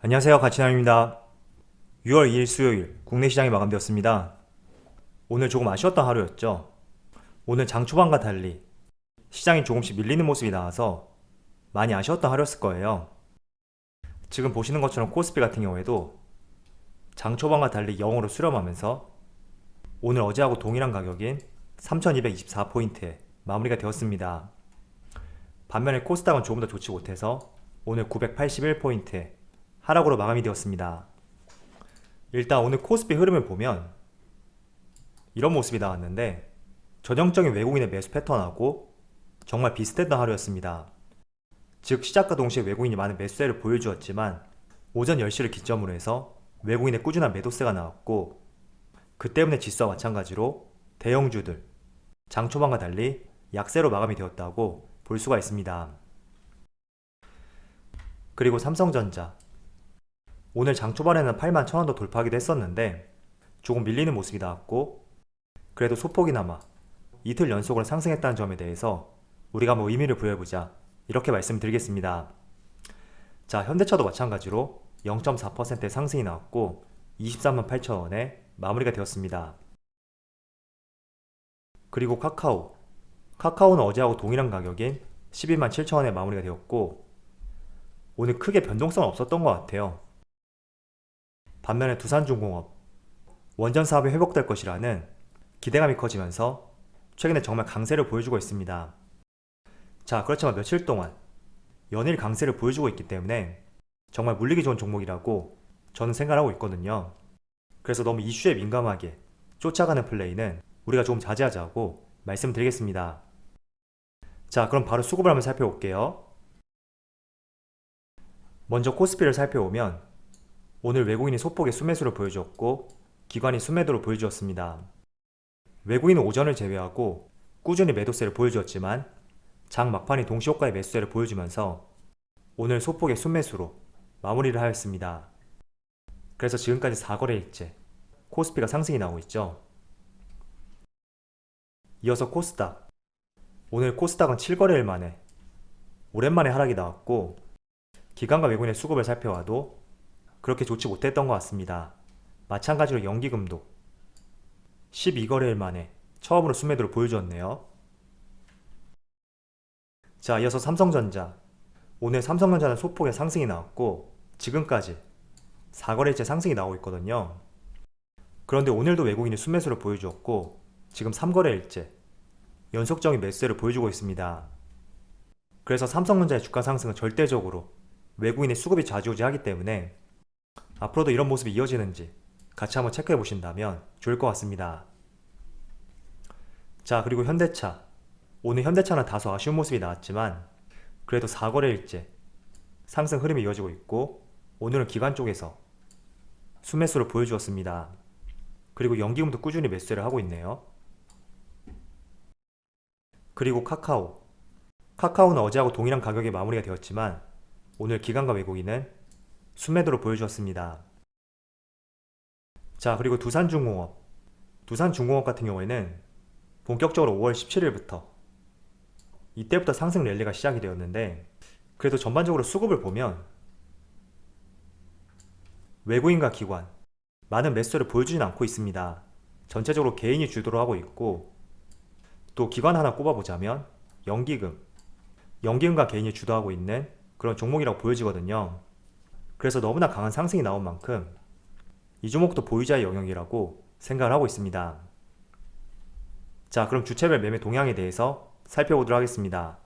안녕하세요. 가치남입니다. 6월 2일 수요일 국내 시장이 마감되었습니다. 오늘 조금 아쉬웠던 하루였죠. 오늘 장 초반과 달리 시장이 조금씩 밀리는 모습이 나와서 많이 아쉬웠던 하루였을 거예요. 지금 보시는 것처럼 코스피 같은 경우에도 장 초반과 달리 0으로 수렴하면서 오늘 어제하고 동일한 가격인 3224포인트에 마무리가 되었습니다. 반면에 코스닥은 조금 더 좋지 못해서 오늘 981포인트에 하락으로 마감이 되었습니다. 일단 오늘 코스피 흐름을 보면 이런 모습이 나왔는데 전형적인 외국인의 매수 패턴하고 정말 비슷했던 하루였습니다. 즉 시작과 동시에 외국인이 많은 매수세를 보여주었지만 오전 10시를 기점으로 해서 외국인의 꾸준한 매도세가 나왔고 그 때문에 지수와 마찬가지로 대형주들 장 초반과 달리 약세로 마감이 되었다고 볼 수가 있습니다. 그리고 삼성전자 오늘 장 초반에는 81,000원도 돌파하기도 했었는데 조금 밀리는 모습이 나왔고 그래도 소폭이나마 이틀 연속으로 상승했다는 점에 대해서 우리가 한번 의미를 부여해보자 이렇게 말씀드리겠습니다. 자, 현대차도 마찬가지로 0.4%의 상승이 나왔고 238,000원에 마무리가 되었습니다. 그리고 카카오는 어제하고 동일한 가격인 127,000원에 마무리가 되었고 오늘 크게 변동성은 없었던 것 같아요. 반면에 두산중공업 원전 사업이 회복될 것이라는 기대감이 커지면서 최근에 정말 강세를 보여주고 있습니다. 자, 그렇지만 며칠 동안 연일 강세를 보여주고 있기 때문에 정말 물리기 좋은 종목이라고 저는 생각하고 있거든요. 그래서 너무 이슈에 민감하게 쫓아가는 플레이는 우리가 조금 자제하자고 말씀드리겠습니다. 자, 그럼 바로 수급을 한번 살펴볼게요. 먼저 코스피를 살펴보면 오늘 외국인이 소폭의 순매수를 보여주었고 기관이 순매도를 보여주었습니다. 외국인은 오전을 제외하고 꾸준히 매도세를 보여주었지만 장 막판이 동시효과의 매수세를 보여주면서 오늘 소폭의 순매수로 마무리를 하였습니다. 그래서 지금까지 4거래일째 코스피가 상승이 나오고 있죠. 이어서 코스닥 오늘 코스닥은 7거래일 만에 오랜만에 하락이 나왔고 기관과 외국인의 수급을 살펴봐도 그렇게 좋지 못했던 것 같습니다. 마찬가지로 연기금도 12거래일 만에 처음으로 순매도를 보여주었네요. 자, 이어서 삼성전자 오늘 삼성전자는 소폭의 상승이 나왔고 지금까지 4거래일째 상승이 나오고 있거든요. 그런데 오늘도 외국인이 순매수를 보여주었고 지금 3거래일째 연속적인 매수세를 보여주고 있습니다. 그래서 삼성전자의 주가 상승은 절대적으로 외국인의 수급이 좌지우지하기 때문에 앞으로도 이런 모습이 이어지는지 같이 한번 체크해 보신다면 좋을 것 같습니다. 자, 그리고 현대차 오늘 현대차는 다소 아쉬운 모습이 나왔지만 그래도 4거래일째 상승 흐름이 이어지고 있고 오늘은 기관 쪽에서 순매수를 보여주었습니다. 그리고 연기금도 꾸준히 매수를 하고 있네요. 그리고 카카오는 어제하고 동일한 가격에 마무리가 되었지만 오늘 기관과 외국인은 순매도를 보여주었습니다. 자, 그리고 두산중공업 같은 경우에는 본격적으로 5월 17일부터 이때부터 상승 랠리가 시작이 되었는데 그래도 전반적으로 수급을 보면 외국인과 기관 많은 매수를 보여주진 않고 있습니다. 전체적으로 개인이 주도를 하고 있고 또 기관 하나 꼽아보자면 연기금과 개인이 주도하고 있는 그런 종목이라고 보여지거든요. 그래서 너무나 강한 상승이 나온 만큼 이 종목도 보유자의 영역이라고 생각을 하고 있습니다. 자, 그럼 주체별 매매 동향에 대해서 살펴보도록 하겠습니다.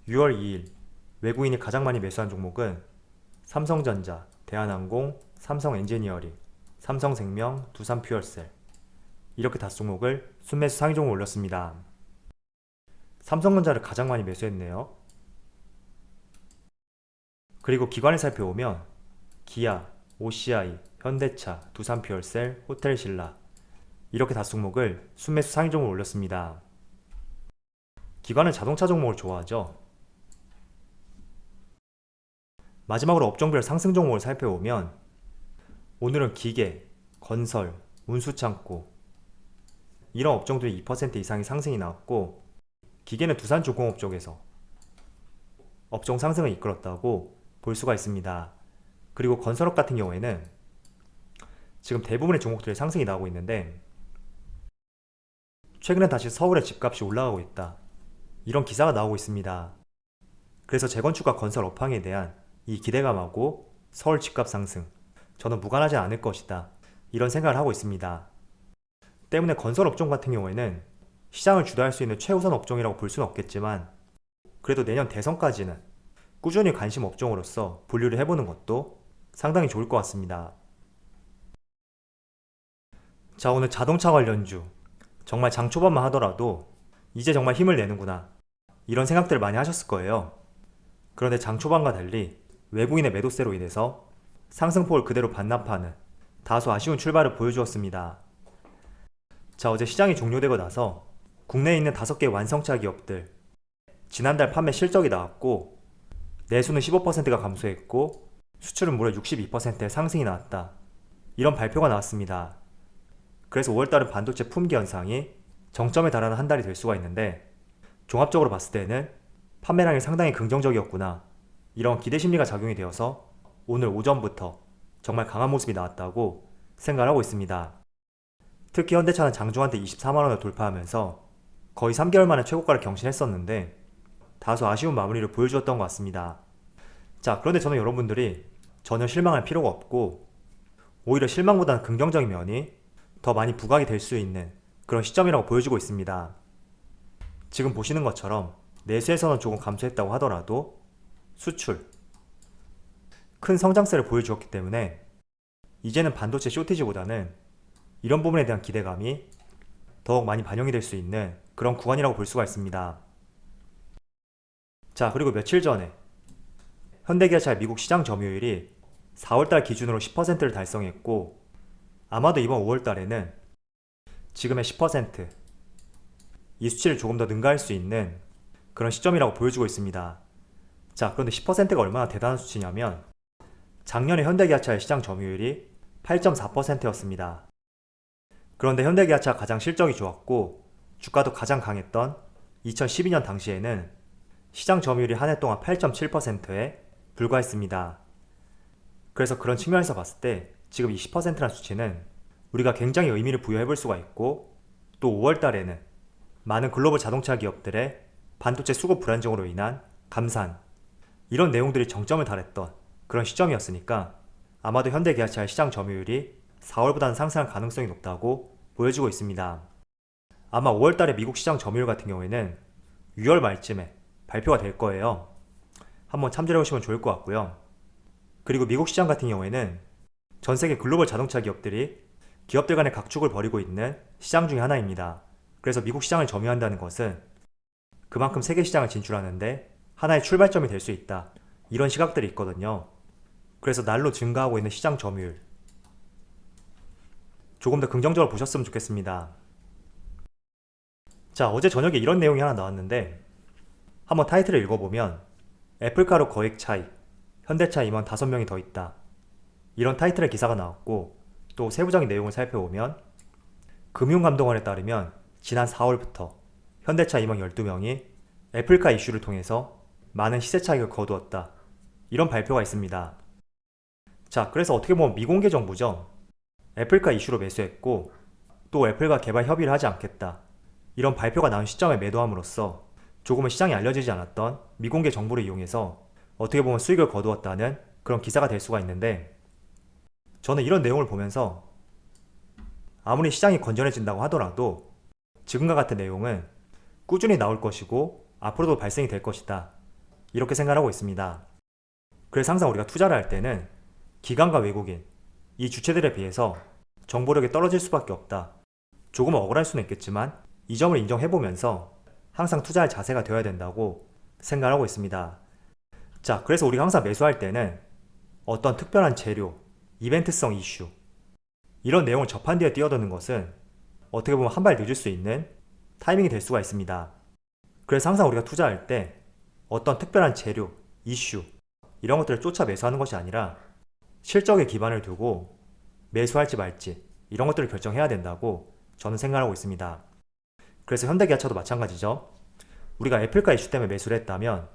6월 2일 외국인이 가장 많이 매수한 종목은 삼성전자, 대한항공, 삼성엔지니어링, 삼성생명, 두산퓨얼셀 이렇게 5종목을 순매수 상위 종목 올렸습니다. 삼성전자를 가장 많이 매수했네요. 그리고 기관을 살펴보면 기아, OCI, 현대차, 두산퓨얼셀, 호텔신라 이렇게 5종목을 순매수 상위 종목을 올렸습니다. 기관은 자동차 종목을 좋아하죠. 마지막으로 업종별 상승 종목을 살펴보면 오늘은 기계, 건설, 운수창고 이런 업종들이 2% 이상의 상승이 나왔고 기계는 두산중공업 쪽에서 업종 상승을 이끌었다고 볼 수가 있습니다. 그리고 건설업 같은 경우에는 지금 대부분의 종목들이 상승이 나오고 있는데 최근에 다시 서울의 집값이 올라가고 있다. 이런 기사가 나오고 있습니다. 그래서 재건축과 건설 업황에 대한 이 기대감하고 서울 집값 상승, 저는 무관하지 않을 것이다. 이런 생각을 하고 있습니다. 때문에 건설 업종 같은 경우에는 시장을 주도할 수 있는 최우선 업종이라고 볼 수는 없겠지만 그래도 내년 대선까지는 꾸준히 관심 업종으로서 분류를 해보는 것도 상당히 좋을 것 같습니다. 자, 오늘 자동차 관련주 정말 장 초반만 하더라도 이제 정말 힘을 내는구나 이런 생각들을 많이 하셨을 거예요. 그런데 장 초반과 달리 외국인의 매도세로 인해서 상승폭을 그대로 반납하는 다소 아쉬운 출발을 보여주었습니다. 자, 어제 시장이 종료되고 나서 국내에 있는 5개 완성차 기업들 지난달 판매 실적이 나왔고 내수는 15%가 감소했고 수출은 무려 62%의 상승이 나왔다. 이런 발표가 나왔습니다. 그래서 5월달은 반도체 품귀 현상이 정점에 달하는 한 달이 될 수가 있는데 종합적으로 봤을 때는 판매량이 상당히 긍정적이었구나 이런 기대 심리가 작용이 되어서 오늘 오전부터 정말 강한 모습이 나왔다고 생각을 하고 있습니다. 특히 현대차는 장중한테 24만원을 돌파하면서 거의 3개월 만에 최고가를 경신했었는데 다소 아쉬운 마무리를 보여주었던 것 같습니다. 자, 그런데 저는 여러분들이 전혀 실망할 필요가 없고 오히려 실망보다는 긍정적인 면이 더 많이 부각이 될 수 있는 그런 시점이라고 보여지고 있습니다. 지금 보시는 것처럼 내수에서는 조금 감소했다고 하더라도 수출 큰 성장세를 보여주었기 때문에 이제는 반도체 쇼티지보다는 이런 부분에 대한 기대감이 더욱 많이 반영이 될 수 있는 그런 구간이라고 볼 수가 있습니다. 자, 그리고 며칠 전에 현대기아차의 미국 시장 점유율이 4월달 기준으로 10%를 달성했고 아마도 이번 5월달에는 지금의 10%, 이 수치를 조금 더 능가할 수 있는 그런 시점이라고 보여주고 있습니다. 자, 그런데 10%가 얼마나 대단한 수치냐면 작년에 현대기아차의 시장 점유율이 8.4%였습니다. 그런데 현대기아차가 가장 실적이 좋았고 주가도 가장 강했던 2012년 당시에는 시장 점유율이 한 해 동안 8.7%에 불과했습니다. 그래서 그런 측면에서 봤을 때 지금 이 10%라는 수치는 우리가 굉장히 의미를 부여해 볼 수가 있고 또 5월 달에는 많은 글로벌 자동차 기업들의 반도체 수급 불안정으로 인한 감산 이런 내용들이 정점을 달했던 그런 시점이었으니까 아마도 현대기아차의 시장 점유율이 4월보다는 상승할 가능성이 높다고 보여지고 있습니다. 아마 5월 달에 미국 시장 점유율 같은 경우에는 6월 말쯤에 발표가 될 거예요. 한번 참조해 보시면 좋을 것 같고요. 그리고 미국 시장 같은 경우에는 전 세계 글로벌 자동차 기업들이 기업들 간의 각축을 벌이고 있는 시장 중에 하나입니다. 그래서 미국 시장을 점유한다는 것은 그만큼 세계 시장을 진출하는데 하나의 출발점이 될 수 있다. 이런 시각들이 있거든요. 그래서 날로 증가하고 있는 시장 점유율 조금 더 긍정적으로 보셨으면 좋겠습니다. 자, 어제 저녁에 이런 내용이 하나 나왔는데 한번 타이틀을 읽어보면 애플카로 거액 차이, 현대차 임원 5명이 더 있다. 이런 타이틀의 기사가 나왔고 또 세부적인 내용을 살펴보면 금융감독원에 따르면 지난 4월부터 현대차 임원 12명이 애플카 이슈를 통해서 많은 시세 차익을 거두었다. 이런 발표가 있습니다. 자, 그래서 어떻게 보면 미공개 정보죠. 애플카 이슈로 매수했고 또 애플과 개발 협의를 하지 않겠다. 이런 발표가 나온 시점에 매도함으로써 조금은 시장에 알려지지 않았던 미공개 정보를 이용해서 어떻게 보면 수익을 거두었다는 그런 기사가 될 수가 있는데 저는 이런 내용을 보면서 아무리 시장이 건전해진다고 하더라도 지금과 같은 내용은 꾸준히 나올 것이고 앞으로도 발생이 될 것이다. 이렇게 생각하고 있습니다. 그래서 항상 우리가 투자를 할 때는 기관과 외국인, 이 주체들에 비해서 정보력이 떨어질 수밖에 없다. 조금은 억울할 수는 있겠지만 이 점을 인정해보면서 항상 투자할 자세가 되어야 된다고 생각하고 있습니다. 자, 그래서 우리가 항상 매수할 때는 어떤 특별한 재료, 이벤트성 이슈 이런 내용을 접한 뒤에 뛰어드는 것은 어떻게 보면 한 발 늦을 수 있는 타이밍이 될 수가 있습니다. 그래서 항상 우리가 투자할 때 어떤 특별한 재료, 이슈 이런 것들을 쫓아 매수하는 것이 아니라 실적에 기반을 두고 매수할지 말지 이런 것들을 결정해야 된다고 저는 생각하고 있습니다. 그래서 현대기아차도 마찬가지죠. 우리가 애플카 이슈 때문에 매수를 했다면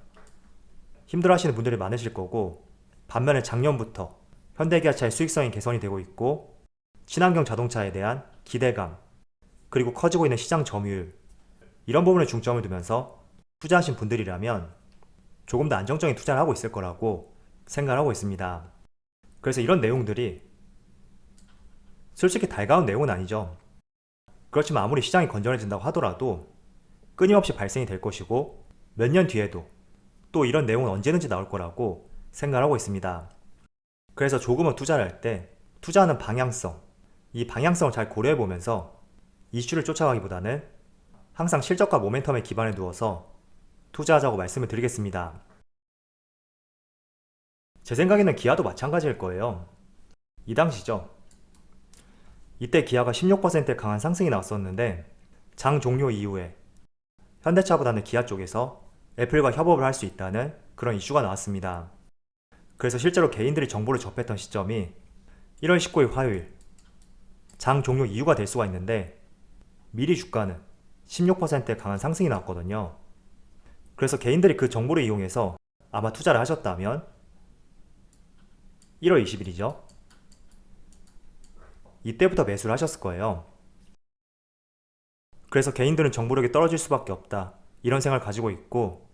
힘들어 하시는 분들이 많으실 거고 반면에 작년부터 현대기아차의 수익성이 개선이 되고 있고 친환경 자동차에 대한 기대감, 그리고 커지고 있는 시장 점유율, 이런 부분에 중점을 두면서 투자하신 분들이라면 조금 더 안정적인 투자를 하고 있을 거라고 생각을 하고 있습니다. 그래서 이런 내용들이 솔직히 달가운 내용은 아니죠. 그렇지만 아무리 시장이 건전해진다고 하더라도 끊임없이 발생이 될 것이고 몇 년 뒤에도 또 이런 내용은 언제든지 나올 거라고 생각을 하고 있습니다. 그래서 조금은 투자를 할 때 투자하는 방향성, 이 방향성을 잘 고려해 보면서 이슈를 쫓아가기보다는 항상 실적과 모멘텀에 기반을 두어서 투자하자고 말씀을 드리겠습니다. 제 생각에는 기아도 마찬가지일 거예요. 이 당시죠. 이때 기아가 16%의 강한 상승이 나왔었는데 장 종료 이후에 현대차보다는 기아 쪽에서 애플과 협업을 할 수 있다는 그런 이슈가 나왔습니다. 그래서 실제로 개인들이 정보를 접했던 시점이 1월 19일 화요일 장 종료 이후가 될 수가 있는데 미리 주가는 16%의 강한 상승이 나왔거든요. 그래서 개인들이 그 정보를 이용해서 아마 투자를 하셨다면 1월 20일이죠. 이때부터 매수를 하셨을 거예요. 그래서 개인들은 정보력이 떨어질 수밖에 없다, 이런 생각을 가지고 있고,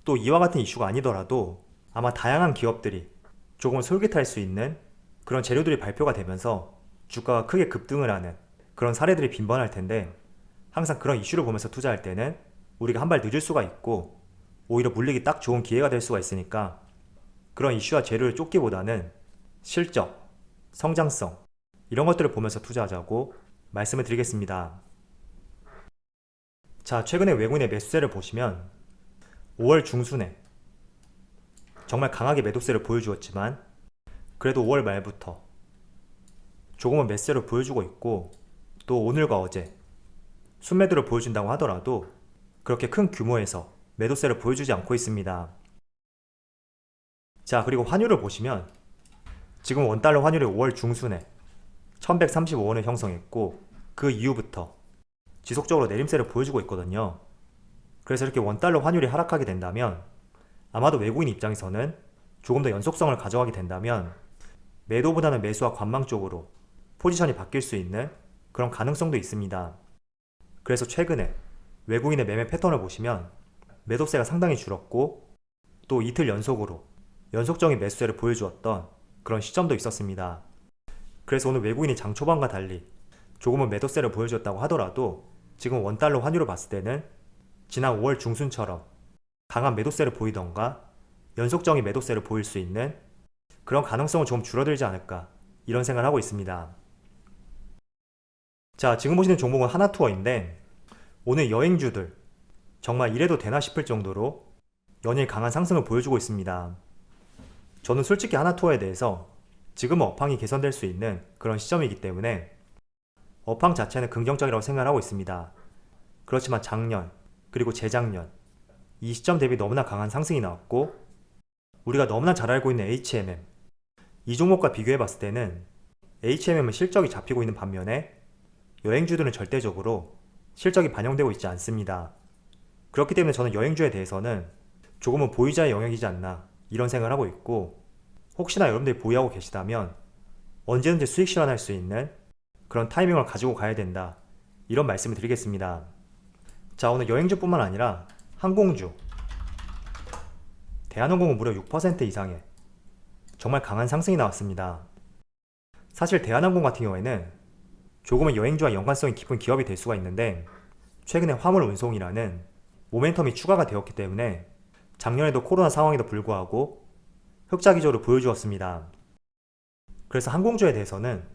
또 이와 같은 이슈가 아니더라도 아마 다양한 기업들이 조금 솔깃할 수 있는 그런 재료들이 발표가 되면서 주가가 크게 급등을 하는 그런 사례들이 빈번할 텐데, 항상 그런 이슈를 보면서 투자할 때는 우리가 한 발 늦을 수가 있고 오히려 물리기 딱 좋은 기회가 될 수가 있으니까 그런 이슈와 재료를 쫓기보다는 실적, 성장성, 이런 것들을 보면서 투자하자고 말씀을 드리겠습니다. 자, 최근에 외국인의 매수세를 보시면 5월 중순에 정말 강하게 매도세를 보여주었지만 그래도 5월 말부터 조금은 매수세를 보여주고 있고, 또 오늘과 어제 순매도를 보여준다고 하더라도 그렇게 큰 규모에서 매도세를 보여주지 않고 있습니다. 자, 그리고 환율을 보시면 지금 원달러 환율이 5월 중순에 1135원을 형성했고 그 이후부터 지속적으로 내림세를 보여주고 있거든요. 그래서 이렇게 원달러 환율이 하락하게 된다면 아마도 외국인 입장에서는 조금 더 연속성을 가져가게 된다면 매도보다는 매수와 관망 쪽으로 포지션이 바뀔 수 있는 그런 가능성도 있습니다. 그래서 최근에 외국인의 매매 패턴을 보시면 매도세가 상당히 줄었고 또 이틀 연속으로 연속적인 매수세를 보여주었던 그런 시점도 있었습니다. 그래서 오늘 외국인이 장 초반과 달리 조금은 매도세를 보여줬다고 하더라도 지금 원달러 환율을 봤을 때는 지난 5월 중순처럼 강한 매도세를 보이던가 연속적인 매도세를 보일 수 있는 그런 가능성은 조금 줄어들지 않을까, 이런 생각을 하고 있습니다. 자, 지금 보시는 종목은 하나투어인데 오늘 여행주들 정말 이래도 되나 싶을 정도로 연일 강한 상승을 보여주고 있습니다. 저는 솔직히 하나투어에 대해서 지금은 업황이 개선될 수 있는 그런 시점이기 때문에 업황 자체는 긍정적이라고 생각을 하고 있습니다. 그렇지만 작년 그리고 재작년 이 시점 대비 너무나 강한 상승이 나왔고, 우리가 너무나 잘 알고 있는 HMM, 이 종목과 비교해 봤을 때는 HMM은 실적이 잡히고 있는 반면에 여행주들은 절대적으로 실적이 반영되고 있지 않습니다. 그렇기 때문에 저는 여행주에 대해서는 조금은 보유자의 영역이지 않나, 이런 생각을 하고 있고, 혹시나 여러분들이 보유하고 계시다면 언제든지 수익 실현할 수 있는 그런 타이밍을 가지고 가야 된다, 이런 말씀을 드리겠습니다. 자, 오늘 여행주뿐만 아니라 항공주, 대한항공은 무려 6% 이상의 정말 강한 상승이 나왔습니다. 사실 대한항공 같은 경우에는 조금은 여행주와 연관성이 깊은 기업이 될 수가 있는데 최근에 화물 운송이라는 모멘텀이 추가가 되었기 때문에 작년에도 코로나 상황에도 불구하고 흑자 기조를 보여주었습니다. 그래서 항공주에 대해서는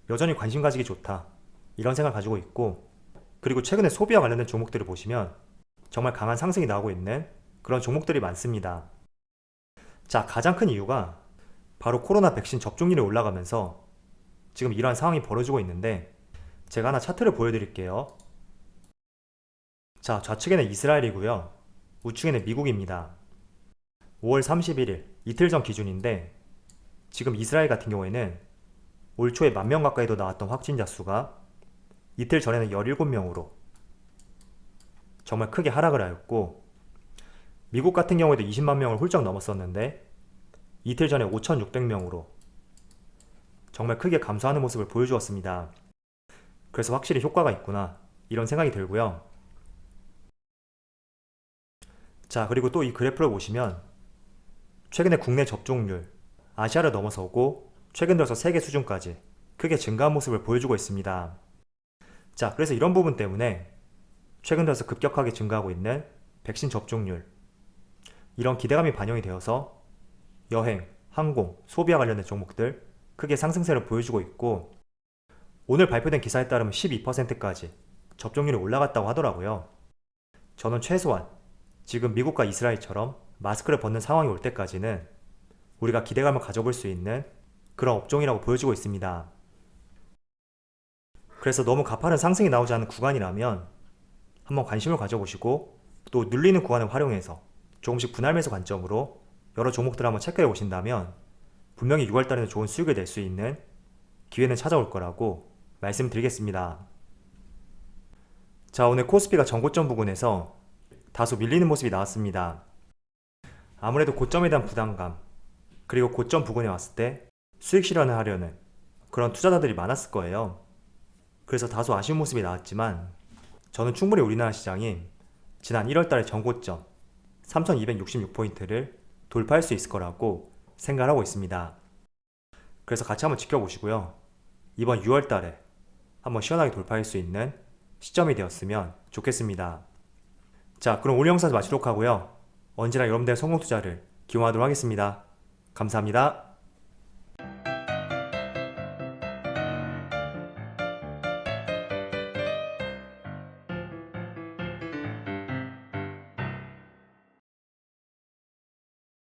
여전히 관심 가지기 좋다, 이런 생각을 가지고 있고, 그리고 최근에 소비와 관련된 종목들을 보시면 정말 강한 상승이 나오고 있는 그런 종목들이 많습니다. 자, 가장 큰 이유가 바로 코로나 백신 접종률이 올라가면서 지금 이러한 상황이 벌어지고 있는데, 제가 하나 차트를 보여드릴게요. 자, 좌측에는 이스라엘이고요, 우측에는 미국입니다. 5월 31일 이틀 전 기준인데 지금 이스라엘 같은 경우에는 올 초에 10,000명 가까이도 나왔던 확진자 수가 이틀 전에는 17명으로 정말 크게 하락을 하였고, 미국 같은 경우에도 20만 명을 훌쩍 넘었었는데 이틀 전에 5,600명으로 정말 크게 감소하는 모습을 보여주었습니다. 그래서 확실히 효과가 있구나 이런 생각이 들고요. 자, 그리고 또 이 그래프를 보시면 최근에 국내 접종률 아시아를 넘어서고 최근 들어서 세계 수준까지 크게 증가한 모습을 보여주고 있습니다. 자, 그래서 이런 부분 때문에 최근 들어서 급격하게 증가하고 있는 백신 접종률, 이런 기대감이 반영이 되어서 여행, 항공, 소비와 관련된 종목들 크게 상승세를 보여주고 있고, 오늘 발표된 기사에 따르면 12%까지 접종률이 올라갔다고 하더라고요. 저는 최소한 지금 미국과 이스라엘처럼 마스크를 벗는 상황이 올 때까지는 우리가 기대감을 가져볼 수 있는 그런 업종이라고 보여지고 있습니다. 그래서 너무 가파른 상승이 나오지 않는 구간이라면 한번 관심을 가져보시고, 또 눌리는 구간을 활용해서 조금씩 분할 매수 관점으로 여러 종목들을 한번 체크해 보신다면 분명히 6월달에는 좋은 수익을 낼 수 있는 기회는 찾아올 거라고 말씀드리겠습니다. 자, 오늘 코스피가 전고점 부근에서 다소 밀리는 모습이 나왔습니다. 아무래도 고점에 대한 부담감, 그리고 고점 부근에 왔을 때 수익 실현을 하려는 그런 투자자들이 많았을 거예요. 그래서 다소 아쉬운 모습이 나왔지만 저는 충분히 우리나라 시장이 지난 1월달의 전고점 3266포인트를 돌파할 수 있을 거라고 생각을 하고 있습니다. 그래서 같이 한번 지켜보시고요. 이번 6월달에 한번 시원하게 돌파할 수 있는 시점이 되었으면 좋겠습니다. 자, 그럼 오늘 영상 마치도록 하고요. 언제나 여러분들의 성공 투자를 기원하도록 하겠습니다. 감사합니다.